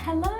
Hello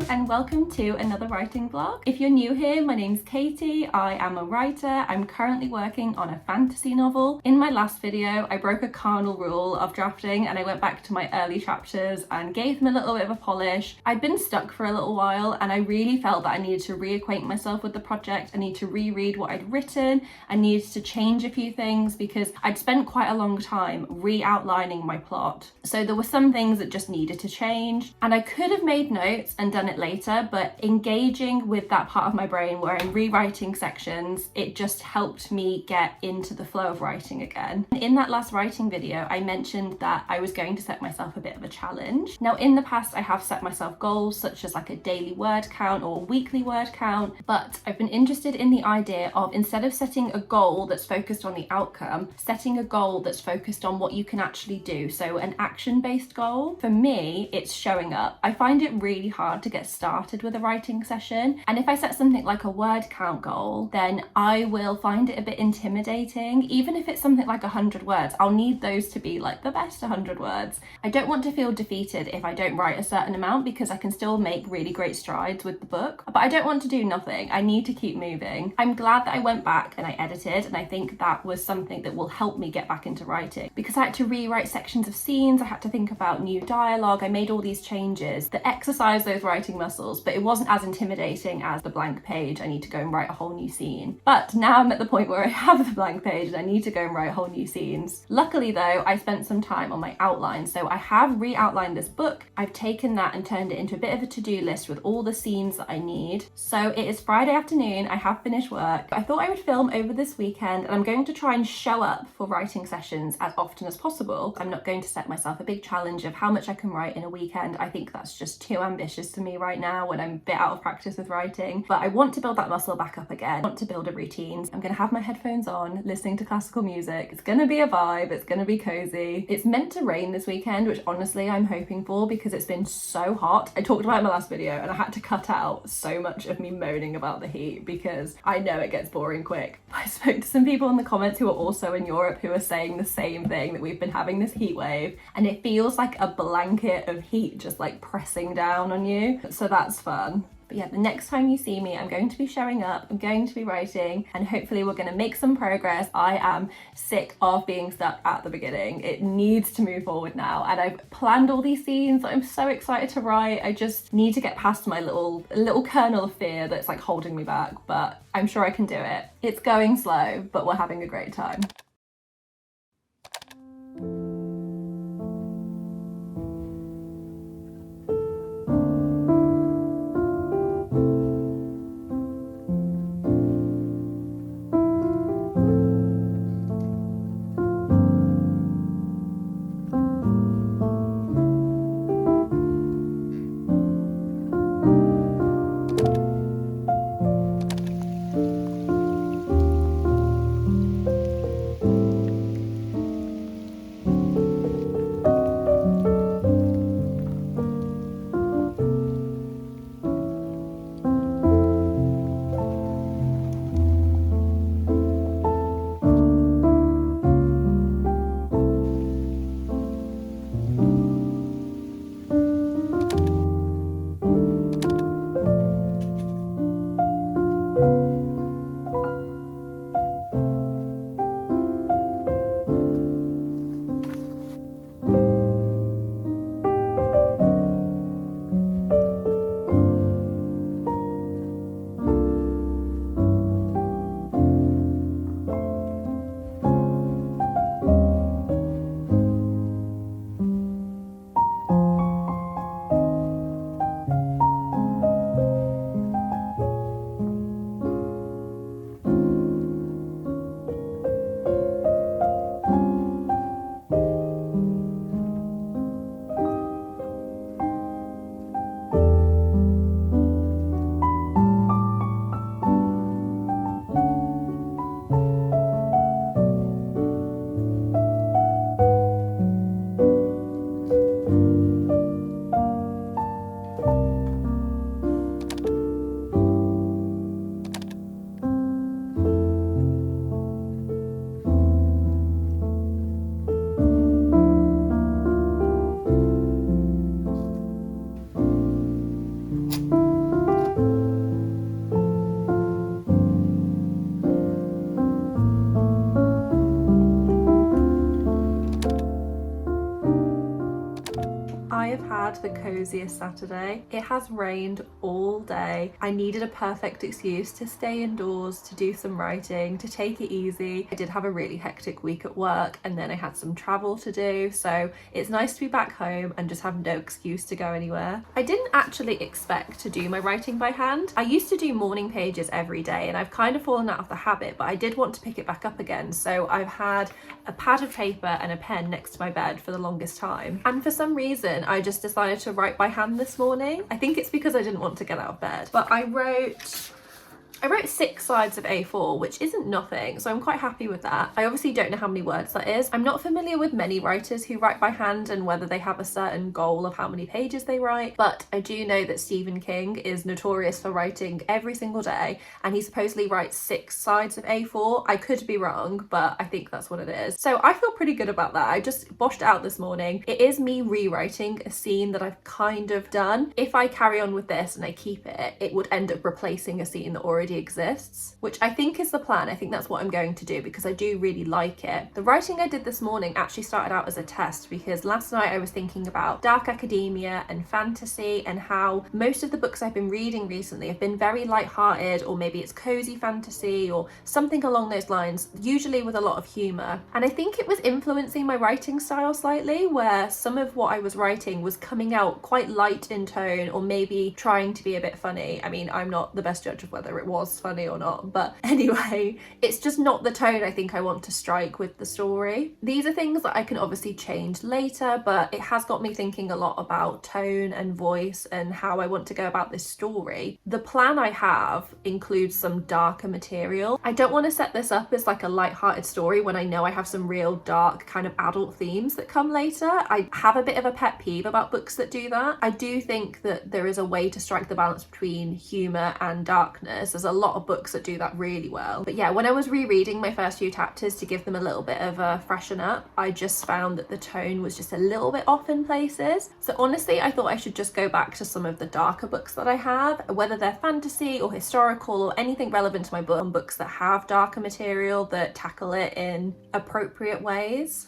and welcome to another writing vlog. If you're new here, my name's Katie. I am a writer. I'm currently working on a fantasy novel. In my last video, I broke a cardinal rule of drafting and I went back to my early chapters and gave them a little bit of a polish. I'd been stuck for a little while and I really felt that I needed to reacquaint myself with the project. I need to reread what I'd written. I needed to change a few things because I'd spent quite a long time re-outlining my plot. So there were some things that just needed to change, and I could have made notes and done it later, but engaging with that part of my brain where I'm rewriting sections, it just helped me get into the flow of writing again. In that last writing video, I mentioned that I was going to set myself a bit of a challenge. Now, in the past, I have set myself goals such as like a daily word count or a weekly word count, but I've been interested in the idea of, instead of setting a goal that's focused on the outcome, setting a goal that's focused on what you can actually do. So an action-based goal. For me, it's showing up. I find it really hard to get started with a writing session, and if I set something like a word count goal, then I will find it a bit intimidating. Even if it's something like 100 words, I'll need those to be like the best 100 words. I don't want to feel defeated if I don't write a certain amount, because I can still make really great strides with the book, but I don't want to do nothing. I need to keep moving. I'm glad that I went back and I edited, and I think that was something that will help me get back into writing, because I had to rewrite sections of scenes, I had to think about new dialogue, I made all these changes that exercise those writing muscles, but it wasn't as intimidating as the blank page. I need to go and write a whole new scene. But now I'm at the point where I have the blank page and I need to go and write whole new scenes. Luckily though, I spent some time on my outline, so I have re-outlined this book. I've taken that and turned it into a bit of a to-do list with all the scenes that I need. So it is Friday afternoon, I have finished work. I thought I would film over this weekend, and I'm going to try and show up for writing sessions as often as possible. I'm not going to set myself a big challenge of how much I can write in a weekend. I think that's just too ambitious for me right now when I'm a bit out of practice with writing, but I want to build that muscle back up again. I want to build a routine. I'm gonna have my headphones on, listening to classical music. It's gonna be a vibe, it's gonna be cozy. It's meant to rain this weekend, which honestly I'm hoping for, because it's been so hot. I talked about it in my last video and I had to cut out so much of me moaning about the heat because I know it gets boring quick. I spoke to some people in the comments who are also in Europe who are saying the same thing, that we've been having this heat wave and it feels like a blanket of heat just like pressing down on you. So that's fun. But yeah, the next time you see me, I'm going to be showing up, I'm going to be writing, and hopefully we're going to make some progress. I am sick of being stuck at the beginning. It needs to move forward now, and I've planned all these scenes. I'm so excited to write. I just need to get past my little kernel of fear that's like holding me back, but I'm sure I can do it. It's going slow, but we're having a great time. the coziest Saturday. It has rained all day. I needed a perfect excuse to stay indoors, to do some writing, to take it easy. I did have a really hectic week at work and then I had some travel to do, so it's nice to be back home and just have no excuse to go anywhere. I didn't actually expect to do my writing by hand. I used to do morning pages every day and I've kind of fallen out of the habit, but I did want to pick it back up again, so I've had a pad of paper and a pen next to my bed for the longest time, and for some reason I just decided to write by hand this morning. I think it's because I didn't want to get out of bed, but I wrote 6 slides of A4, which isn't nothing, so I'm quite happy with that. I obviously don't know how many words that is. I'm not familiar with many writers who write by hand and whether they have a certain goal of how many pages they write, but I do know that Stephen King is notorious for writing every single day, and he supposedly writes 6 slides of A4. I could be wrong, but I think that's what it is. So I feel pretty good about that. I just boshed it out this morning. It is me rewriting a scene that I've kind of done. If I carry on with this and I keep it, it would end up replacing a scene that already exists, which I think is the plan. I think that's what I'm going to do because I do really like it. The writing I did this morning actually started out as a test because last night I was thinking about dark academia and fantasy and how most of the books I've been reading recently have been very light-hearted, or maybe it's cozy fantasy or something along those lines, usually with a lot of humour. And I think it was influencing my writing style slightly, where some of what I was writing was coming out quite light in tone or maybe trying to be a bit funny. I mean, I'm not the best judge of whether it was funny or not, but anyway, it's just not the tone I think I want to strike with the story. These are things that I can obviously change later, but it has got me thinking a lot about tone and voice and how I want to go about this story. The plan I have includes some darker material. I don't want to set this up as like a light-hearted story when I know I have some real dark kind of adult themes that come later. I have a bit of a pet peeve about books that do that. I do think that there is a way to strike the balance between humour and darkness. There's a lot of books that do that really well. But yeah, when I was rereading my first few chapters to give them a little bit of a freshen up, I just found that the tone was just a little bit off in places. So honestly, I thought I should just go back to some of the darker books that I have, whether they're fantasy or historical or anything relevant to my book, on books that have darker material that tackle it in appropriate ways.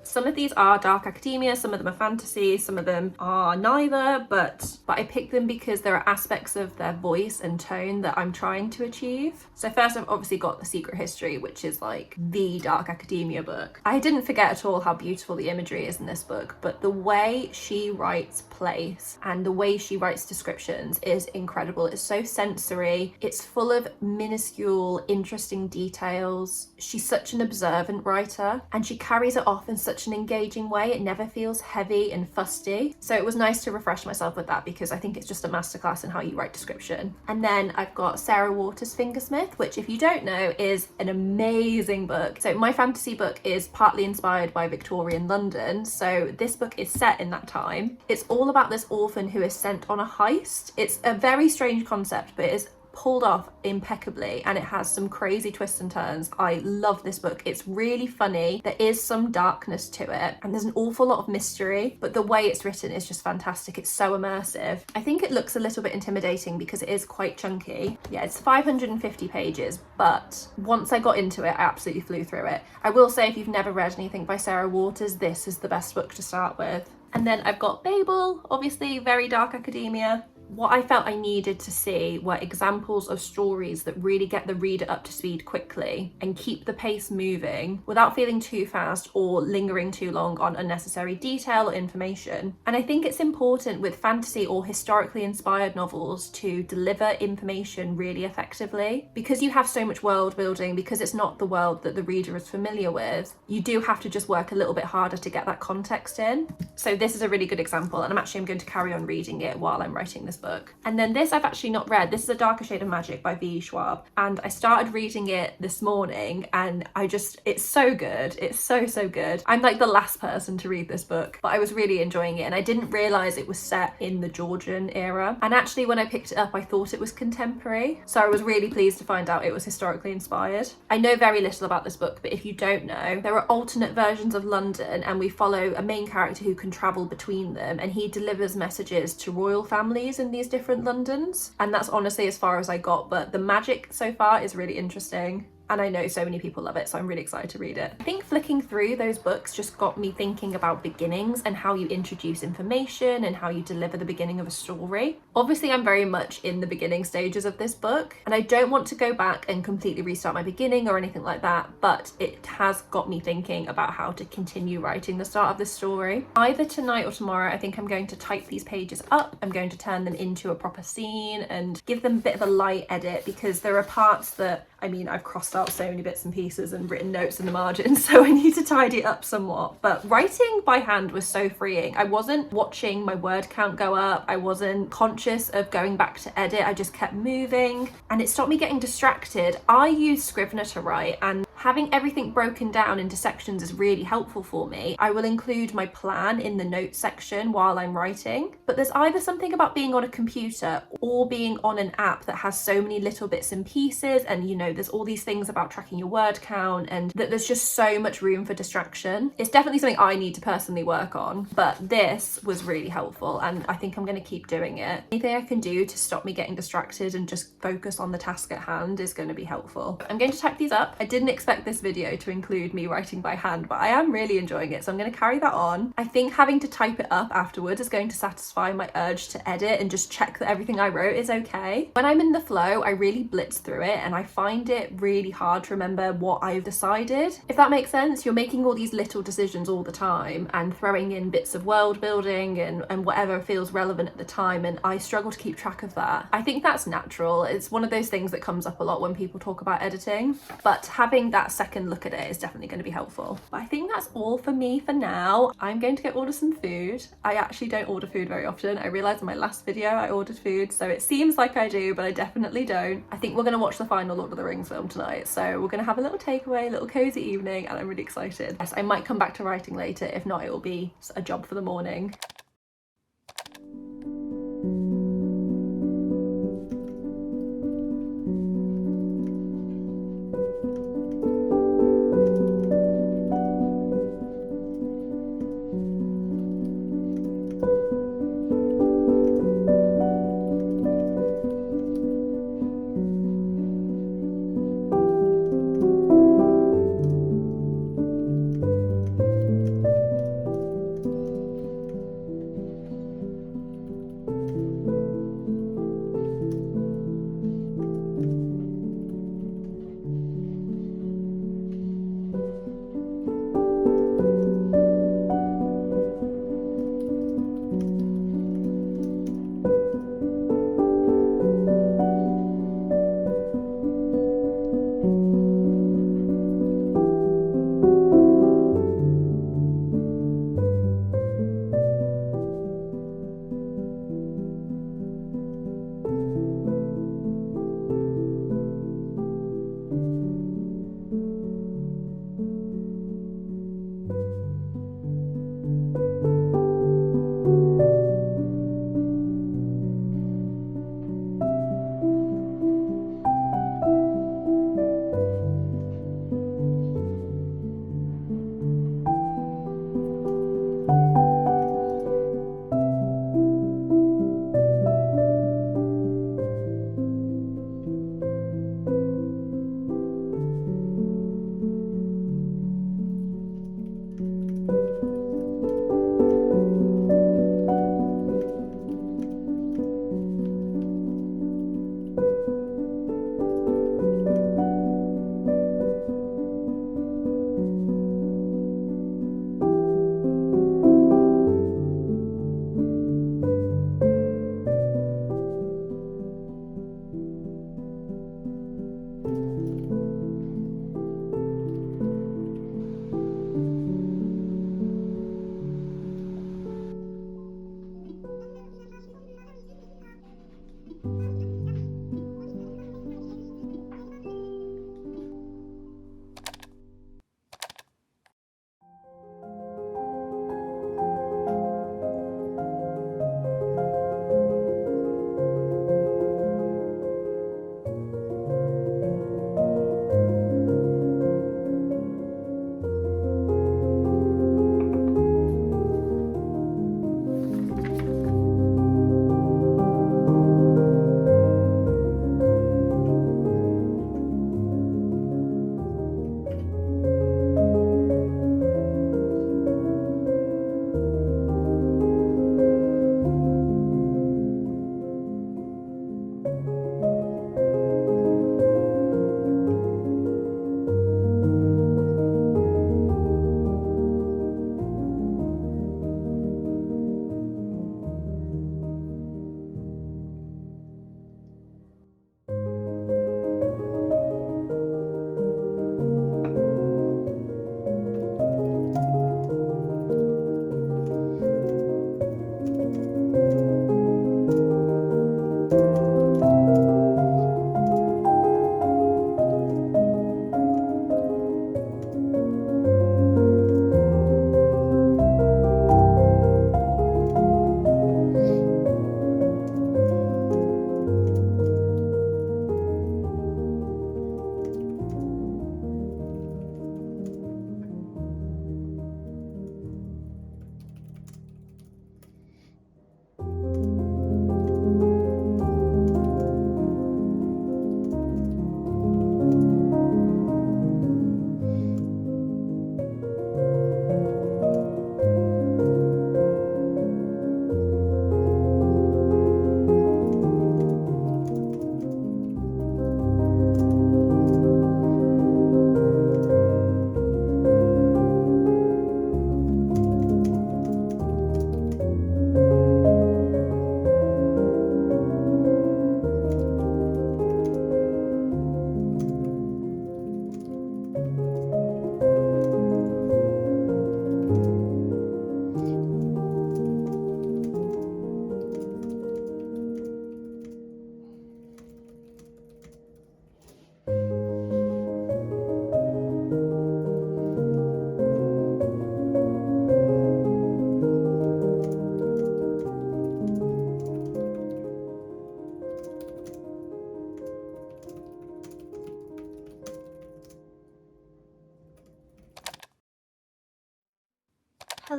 Some of these are dark academia, some of them are fantasy, some of them are neither, but I picked them because there are aspects of their voice and tone that I'm trying to achieve. So first I've obviously got The Secret History, which is like the dark academia book. I didn't forget at all how beautiful the imagery is in this book, but the way she writes place and the way she writes descriptions is incredible. It's so sensory, it's full of minuscule, interesting details. She's such an observant writer and she carries it off in such an engaging way. It never feels heavy and fusty. So it was nice to refresh myself with that because I think it's just a masterclass in how you write description. And then I've got Sarah Waters' Fingersmith, which if you don't know is an amazing book. So my fantasy book is partly inspired by Victorian London. So this book is set in that time. It's all about this orphan who is sent on a heist. It's a very strange concept, but it is pulled off impeccably and it has some crazy twists and turns. I love this book. It's really funny. There is some darkness to it and there's an awful lot of mystery, but the way it's written is just fantastic. It's so immersive. I think it looks a little bit intimidating because it is quite chunky. Yeah, it's 550 pages, but once I got into it, I absolutely flew through it. I will say if you've never read anything by Sarah Waters, this is the best book to start with. And then I've got Babel, obviously very dark academia. What I felt I needed to see were examples of stories that really get the reader up to speed quickly and keep the pace moving without feeling too fast or lingering too long on unnecessary detail or information. And I think it's important with fantasy or historically inspired novels to deliver information really effectively. Because you have so much world building, because it's not the world that the reader is familiar with, you do have to just work a little bit harder to get that context in. So this is a really good example, and I'm going to carry on reading it while I'm writing this book. And then this I've actually not read. This is A Darker Shade of Magic by V. Schwab, and I started reading it this morning and it's so good. It's so good. I'm like the last person to read this book, but I was really enjoying it and I didn't realize it was set in the Georgian era, and actually when I picked it up I thought it was contemporary, so I was really pleased to find out it was historically inspired. I know very little about this book, but if you don't know, there are alternate versions of London and we follow a main character who can travel between them, and he delivers messages to royal families in these different Londons, and that's honestly as far as I got, but the magic so far is really interesting. and I know so many people love it, so I'm really excited to read it. I think flicking through those books just got me thinking about beginnings and how you introduce information and how you deliver the beginning of a story. Obviously, I'm very much in the beginning stages of this book, and I don't want to go back and completely restart my beginning or anything like that, but it has got me thinking about how to continue writing the start of this story. Either tonight or tomorrow, I think I'm going to type these pages up. I'm going to turn them into a proper scene and give them a bit of a light edit, because there are parts that, I mean, I've crossed out so many bits and pieces and written notes in the margins, so I need to tidy it up somewhat. But writing by hand was so freeing. I wasn't watching my word count go up. I wasn't conscious of going back to edit. I just kept moving, and it stopped me getting distracted. I use Scrivener to write, and having everything broken down into sections is really helpful for me. I will include my plan in the notes section while I'm writing, but there's either something about being on a computer or being on an app that has so many little bits and pieces, and you know, there's all these things about tracking your word count, and that there's just so much room for distraction. It's definitely something I need to personally work on, but this was really helpful, and I think I'm going to keep doing it. Anything I can do to stop me getting distracted and just focus on the task at hand is going to be helpful. I'm going to type these up. I didn't expect this video to include me writing by hand, but I am really enjoying it, so I'm going to carry that on. I think having to type it up afterwards is going to satisfy my urge to edit and just check that everything I wrote is okay. When I'm in the flow, I really blitz through it, and I find it really hard to remember what I've decided. If that makes sense, you're making all these little decisions all the time and throwing in bits of world building and whatever feels relevant at the time, and I struggle to keep track of that. I think that's natural. It's one of those things that comes up a lot when people talk about editing, but having that second look at it is definitely going to be helpful. But I think that's all for me for now. I'm going to go order some food. I actually don't order food very often. I realized in my last video I ordered food, so it seems like I do, but I definitely don't. I think we're going to watch the final Lord of the Rings film tonight, so we're going to have a little takeaway, a little cozy evening, and I'm really excited. Yes, I might come back to writing later. If not, it will be a job for the morning.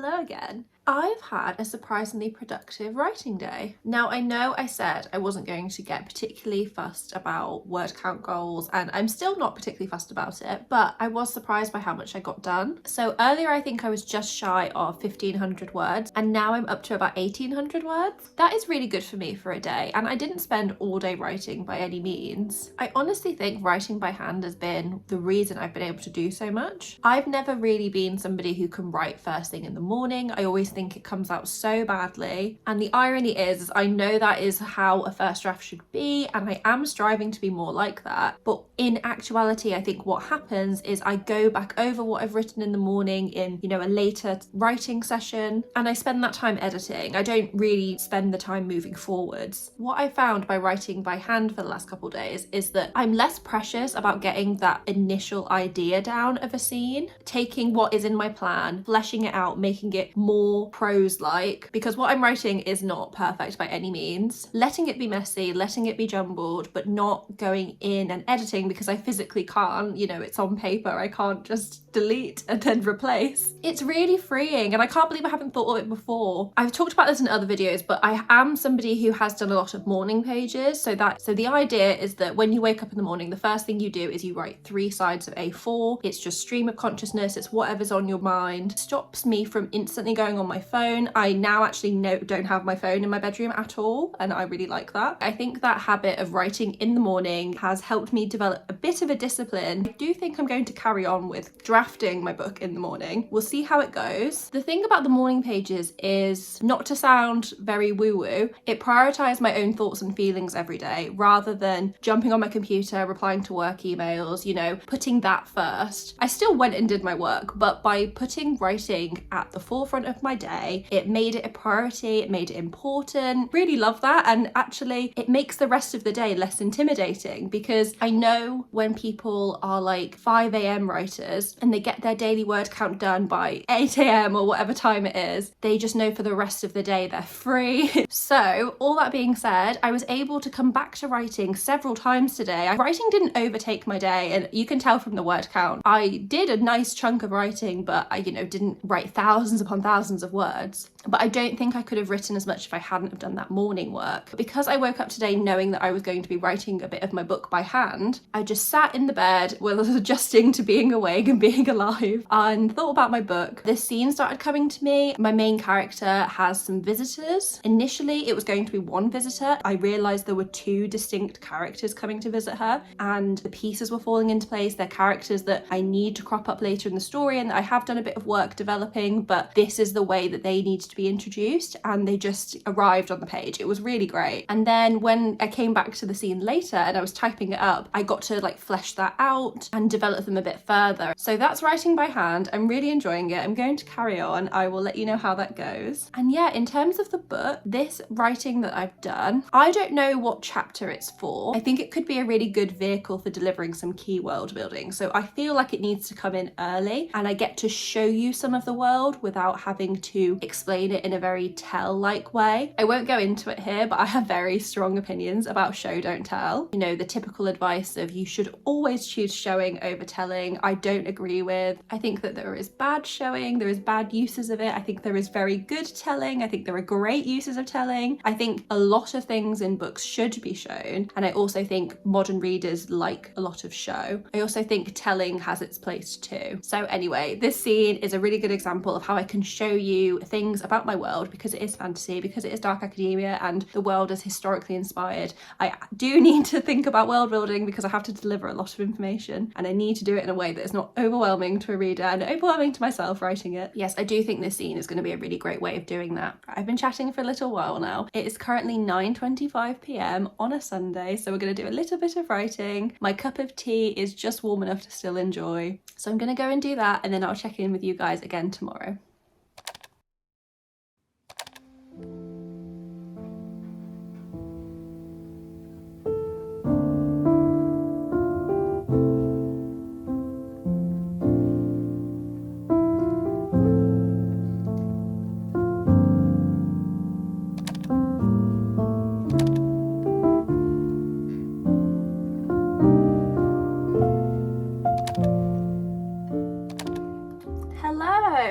Hello again. I've had a surprisingly productive writing day. Now, I know I said I wasn't going to get particularly fussed about word count goals, and I'm still not particularly fussed about it, but I was surprised by how much I got done. So earlier I think I was just shy of 1,500 words, and now I'm up to about 1,800 words. That is really good for me for a day, and I didn't spend all day writing by any means. I honestly think writing by hand has been the reason I've been able to do so much. I've never really been somebody who can write first thing in the morning. I always think it comes out so badly, and the irony is I know that is how a first draft should be, and I am striving to be more like that, but in actuality I think what happens is I go back over what I've written in the morning in, you know, a later writing session, and I spend that time editing. I don't really spend the time moving forwards. What I found by writing by hand for the last couple of days is that I'm less precious about getting that initial idea down of a scene, taking what is in my plan, fleshing it out, making it more prose-like, because what I'm writing is not perfect by any means. Letting it be messy, letting it be jumbled, but not going in and editing because I physically can't, you know, it's on paper, I can't just delete and then replace. It's really freeing, and I can't believe I haven't thought of it before. I've talked about this in other videos, but I am somebody who has done a lot of morning pages, so the idea is that when you wake up in the morning, the first thing you do is you write 3 sides of A4. It's just stream of consciousness, it's whatever's on your mind. Stops me from instantly going on my phone. I now actually don't have my phone in my bedroom at all, and I really like that. I think that habit of writing in the morning has helped me develop a bit of a discipline. I do think I'm going to carry on with drafting my book in the morning. We'll see how it goes. The thing about the morning pages is, not to sound very woo-woo, it prioritizes my own thoughts and feelings every day rather than jumping on my computer, replying to work emails, you know, putting that first. I still went and did my work, but by putting writing at the forefront of my day, it made it a priority, it made it important. Really love that, and actually it makes the rest of the day less intimidating, because I know when people are like 5 a.m. writers and they get their daily word count done by 8 a.m. or whatever time it is, they just know for the rest of the day they're free. So all that being said, I was able to come back to writing several times today. Writing didn't overtake my day, and you can tell from the word count. I did a nice chunk of writing, but I, you know, didn't write thousands upon thousands of words. But I don't think I could have written as much if I hadn't have done that morning work. Because I woke up today knowing that I was going to be writing a bit of my book by hand, I just sat in the bed, was adjusting to being awake and being alive, and thought about my book. This scene started coming to me. My main character has some visitors. Initially, it was going to be one visitor. I realised there were 2 distinct characters coming to visit her, and the pieces were falling into place. They're characters that I need to crop up later in the story, and I have done a bit of work developing, but this is the way that they need to be introduced, and they just arrived on the page. It was really great. And then when I came back to the scene later and I was typing it up, I got to like flesh that out and develop them a bit further. So that's writing by hand. I'm really enjoying it. I'm going to carry on. I will let you know how that goes. And yeah, in terms of the book, this writing that I've done, I don't know what chapter it's for. I think it could be a really good vehicle for delivering some key world building. So I feel like it needs to come in early, and I get to show you some of the world without having to explain it in a very tell-like way. I won't go into it here, but I have very strong opinions about show don't tell. You know, the typical advice of you should always choose showing over telling, I don't agree with. I think that there is bad showing, there is bad uses of it. I think there is very good telling. I think there are great uses of telling. I think a lot of things in books should be shown, and I also think modern readers like a lot of show. I also think telling has its place too. So anyway, this scene is a really good example of how I can show you things about my world, because it is fantasy, because it is dark academia, and the world is historically inspired. I do need to think about world building because I have to deliver a lot of information, and I need to do it in a way that is not overwhelming to a reader and overwhelming to myself writing it. Yes, I do think this scene is going to be a really great way of doing that. I've been chatting for a little while now. It is currently 9:25 p.m. on a Sunday, so we're going to do a little bit of writing. My cup of tea is just warm enough to still enjoy, so I'm going to go and do that, and then I'll check in with you guys again tomorrow.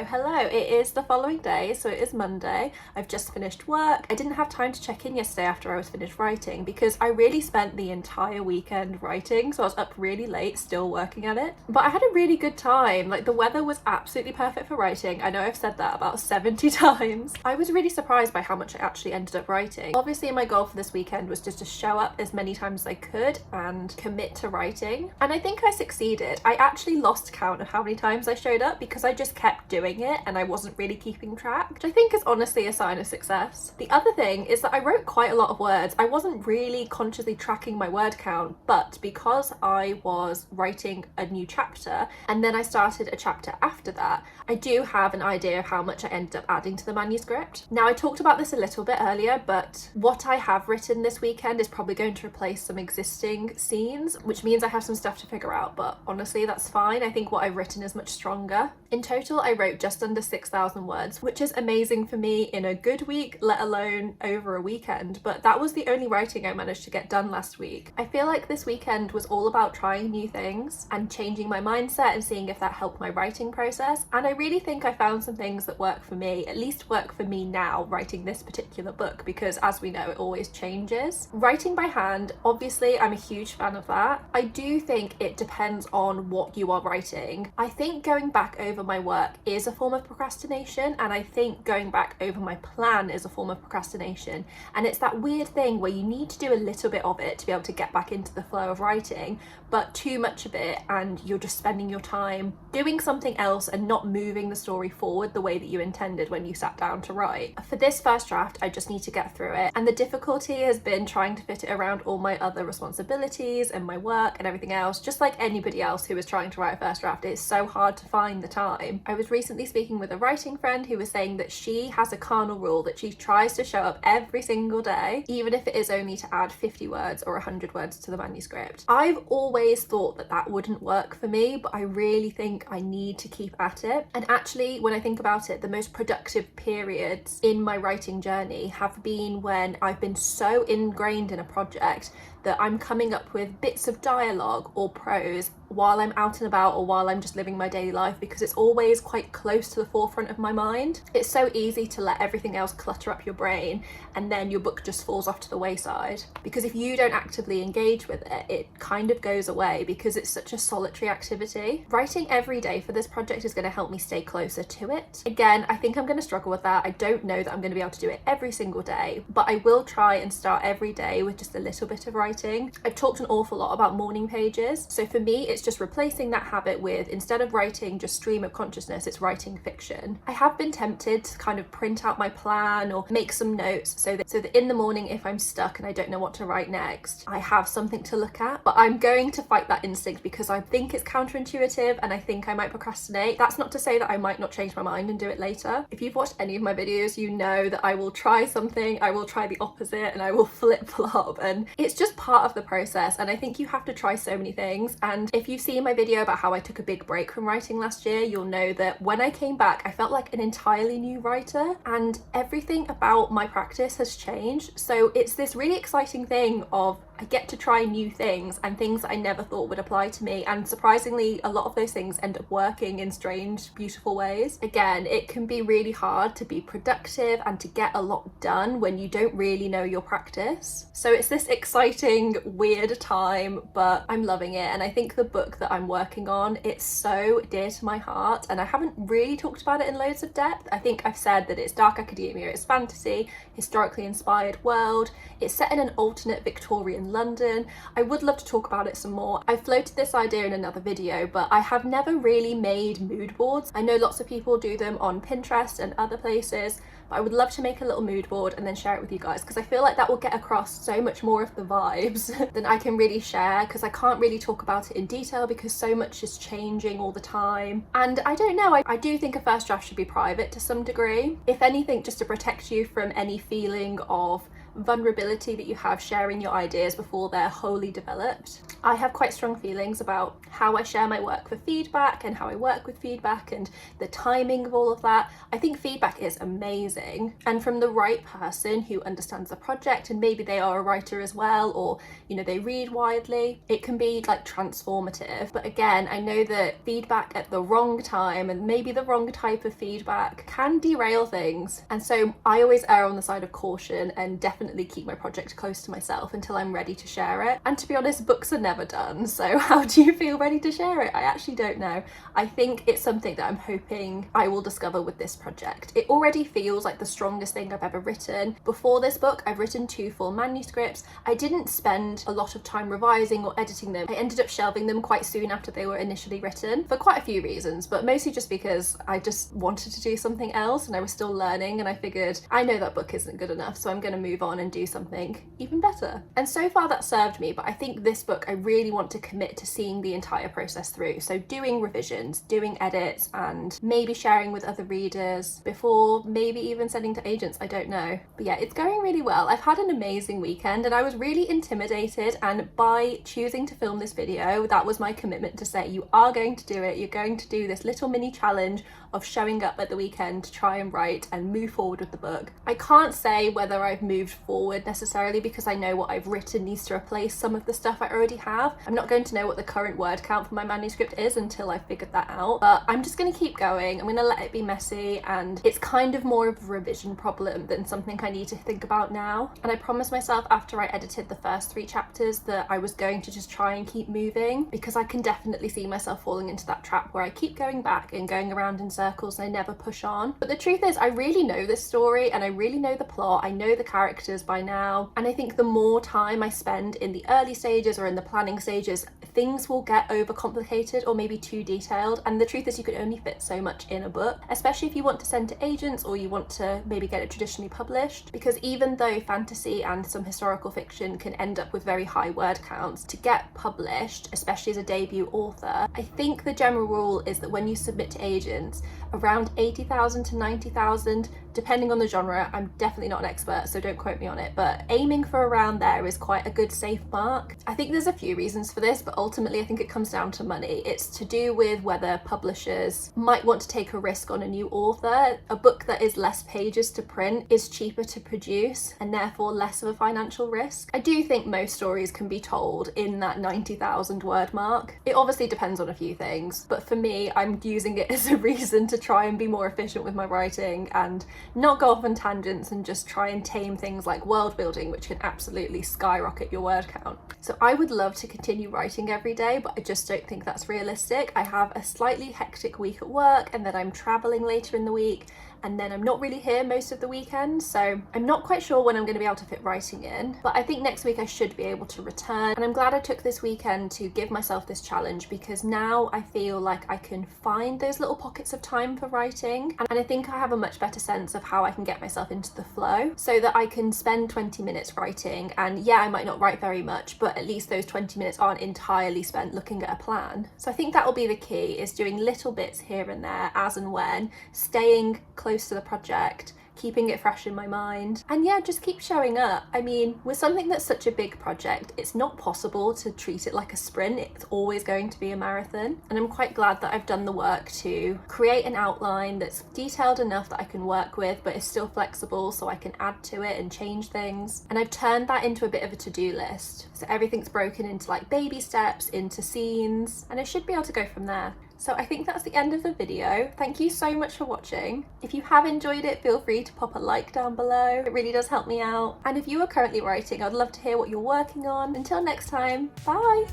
Hello, is the following day, so it is Monday. I've just finished work. I didn't have time to check in yesterday after I was finished writing because I really spent the entire weekend writing, so I was up really late still working at it. But I had a really good time. Like, the weather was absolutely perfect for writing. I know I've said that about 70 times. I was really surprised by how much I actually ended up writing. Obviously my goal for this weekend was just to show up as many times as I could and commit to writing, and I think I succeeded. I actually lost count of how many times I showed up because I just kept doing it and I wasn't really keeping track, which I think is honestly a sign of success. The other thing is that I wrote quite a lot of words. I wasn't really consciously tracking my word count, but because I was writing a new chapter and then I started a chapter after that, I do have an idea of how much I ended up adding to the manuscript. Now, I talked about this a little bit earlier, but what I have written this weekend is probably going to replace some existing scenes, which means I have some stuff to figure out, but honestly that's fine. I think what I've written is much stronger. In total, I wrote just under 6,000 words, which is amazing for me in a good week, let alone over a weekend, but that was the only writing I managed to get done last week. I feel like this weekend was all about trying new things and changing my mindset and seeing if that helped my writing process, and I really think I found some things that work for me, at least work for me now writing this particular book, because as we know, it always changes. Writing by hand, obviously I'm a huge fan of that. I do think it depends on what you are writing. I think going back over my work is a form of procrastination, and I think going back over my plan is a form of procrastination, and it's that weird thing where you need to do a little bit of it to be able to get back into the flow of writing, but too much of it and you're just spending your time doing something else and not moving the story forward the way that you intended when you sat down to write. For this first draft, I just need to get through it, and the difficulty has been trying to fit it around all my other responsibilities and my work and everything else. Just like anybody else who is trying to write a first draft, it's so hard to find the time. I was recently speaking with a writing friend who was saying that she has a carnal rule that she tries to show up every single day, even if it is only to add 50 words or 100 words to the manuscript. I've always thought that that wouldn't work for me, but I really think I need to keep at it. And actually, when I think about it, the most productive periods in my writing journey have been when I've been so ingrained in a project that I'm coming up with bits of dialogue or prose while I'm out and about or while I'm just living my daily life, because it's always quite close to the forefront of my mind. It's so easy to let everything else clutter up your brain and then your book just falls off to the wayside, because if you don't actively engage with it, it kind of goes away because it's such a solitary activity. Writing every day for this project is going to help me stay closer to it. Again, I think I'm going to struggle with that. I don't know that I'm going to be able to do it every single day, but I will try and start every day with just a little bit of writing. I've talked an awful lot about morning pages, so for me it's just replacing that habit with, instead of writing just stream of consciousness, it's writing fiction. I have been tempted to kind of print out my plan or make some notes so that in the morning, if I'm stuck and I don't know what to write next, I have something to look at, but I'm going to fight that instinct because I think it's counterintuitive and I think I might procrastinate. That's not to say that I might not change my mind and do it later. If you've watched any of my videos, you know that I will try something, I will try the opposite, and I will flip-flop, and it's just part of the process. And I think you have to try so many things, and if you've seen my video about how I took a big break from writing last year, you'll know that when I came back I felt like an entirely new writer, and everything about my practice has changed. So it's this really exciting thing of I get to try new things and things that I never thought would apply to me, and surprisingly a lot of those things end up working in strange, beautiful ways. Again, it can be really hard to be productive and to get a lot done when you don't really know your practice. So it's this exciting, weird time, but I'm loving it, and I think the book that I'm working on, it's so dear to my heart, and I haven't really talked about it in loads of depth. I think I've said that it's dark academia, it's fantasy, historically inspired world, it's set in an alternate Victorian London. I would love to talk about it some more. I floated this idea in another video, but I have never really made mood boards. I know lots of people do them on Pinterest and other places, but I would love to make a little mood board and then share it with you guys, because I feel like that will get across so much more of the vibes than I can really share, because I can't really talk about it in detail because so much is changing all the time. And I don't know, I do think a first draft should be private to some degree, if anything just to protect you from any feeling of vulnerability that you have sharing your ideas before they're wholly developed. I have quite strong feelings about how I share my work for feedback and how I work with feedback and the timing of all of that. I think feedback is amazing, and from the right person who understands the project and maybe they are a writer as well, or you know, they read widely, it can be like transformative. But again, I know that feedback at the wrong time and maybe the wrong type of feedback can derail things, and so I always err on the side of caution and definitely keep my project close to myself until I'm ready to share it. And to be honest, books are never done, so how do you feel ready to share it? I actually don't know. I think it's something that I'm hoping I will discover with this project. It already feels like the strongest thing I've ever written. Before this book, I've written 2 full manuscripts. I didn't spend a lot of time revising or editing them. I ended up shelving them quite soon after they were initially written for quite a few reasons, but mostly just because I just wanted to do something else and I was still learning, and I figured I know that book isn't good enough, so I'm going to move on and do something even better. And so far that served me, but I think this book I really want to commit to seeing the entire process through. So doing revisions, doing edits, and maybe sharing with other readers before maybe even sending to agents, I don't know. But yeah, it's going really well. I've had an amazing weekend and I was really intimidated, and by choosing to film this video, that was my commitment to say, you are going to do it. You're going to do this little mini challenge of showing up at the weekend to try and write and move forward with the book. I can't say whether I've moved forward necessarily because I know what I've written needs to replace some of the stuff I already have. I'm not going to know what the current word count for my manuscript is until I've figured that out, but I'm just going to keep going. I'm going to let it be messy, and it's kind of more of a revision problem than something I need to think about now. And I promised myself after I edited the first 3 chapters that I was going to just try and keep moving, because I can definitely see myself falling into that trap where I keep going back and going around in circles and I never push on. But the truth is, I really know this story and I really know the plot. I know the characters by now, and I think the more time I spend in the early stages or in the planning stages, things will get overcomplicated or maybe too detailed. And the truth is, you can only fit so much in a book, especially if you want to send to agents or you want to maybe get it traditionally published, because even though fantasy and some historical fiction can end up with very high word counts, to get published, especially as a debut author, I think the general rule is that when you submit to agents, around 80,000 to 90,000, depending on the genre. I'm definitely not an expert, so don't quote me on it, but aiming for around there is quite a good safe mark. I think there's a few reasons for this, but ultimately I think it comes down to money. It's to do with whether publishers might want to take a risk on a new author. A book that is less pages to print is cheaper to produce and therefore less of a financial risk. I do think most stories can be told in that 90,000 word mark. It obviously depends on a few things, but for me, I'm using it as a reason to try and be more efficient with my writing and not go off on tangents and just try and tame things like world building, which can absolutely skyrocket your word count. So I would love to continue writing every day, but I just don't think that's realistic. I have a slightly hectic week at work, and then I'm traveling later in the week, and then I'm not really here most of the weekend, so I'm not quite sure when I'm going to be able to fit writing in, but I think next week I should be able to return. And I'm glad I took this weekend to give myself this challenge, because now I feel like I can find those little pockets of time for writing, and I think I have a much better sense of how I can get myself into the flow so that I can spend 20 minutes writing. And yeah, I might not write very much, but at least those 20 minutes aren't entirely spent looking at a plan. So I think that will be the key, is doing little bits here and there as and when, staying close to the project, keeping it fresh in my mind, and yeah, just keep showing up. I mean, with something that's such a big project, it's not possible to treat it like a sprint. It's always going to be a marathon, and I'm quite glad that I've done the work to create an outline that's detailed enough that I can work with, but is still flexible so I can add to it and change things. And I've turned that into a bit of a to-do list, so everything's broken into like baby steps, into scenes, and I should be able to go from there. So I think that's the end of the video. Thank you so much for watching. If you have enjoyed it, feel free to pop a like down below. It really does help me out. And if you are currently writing, I'd love to hear what you're working on. Until next time, bye!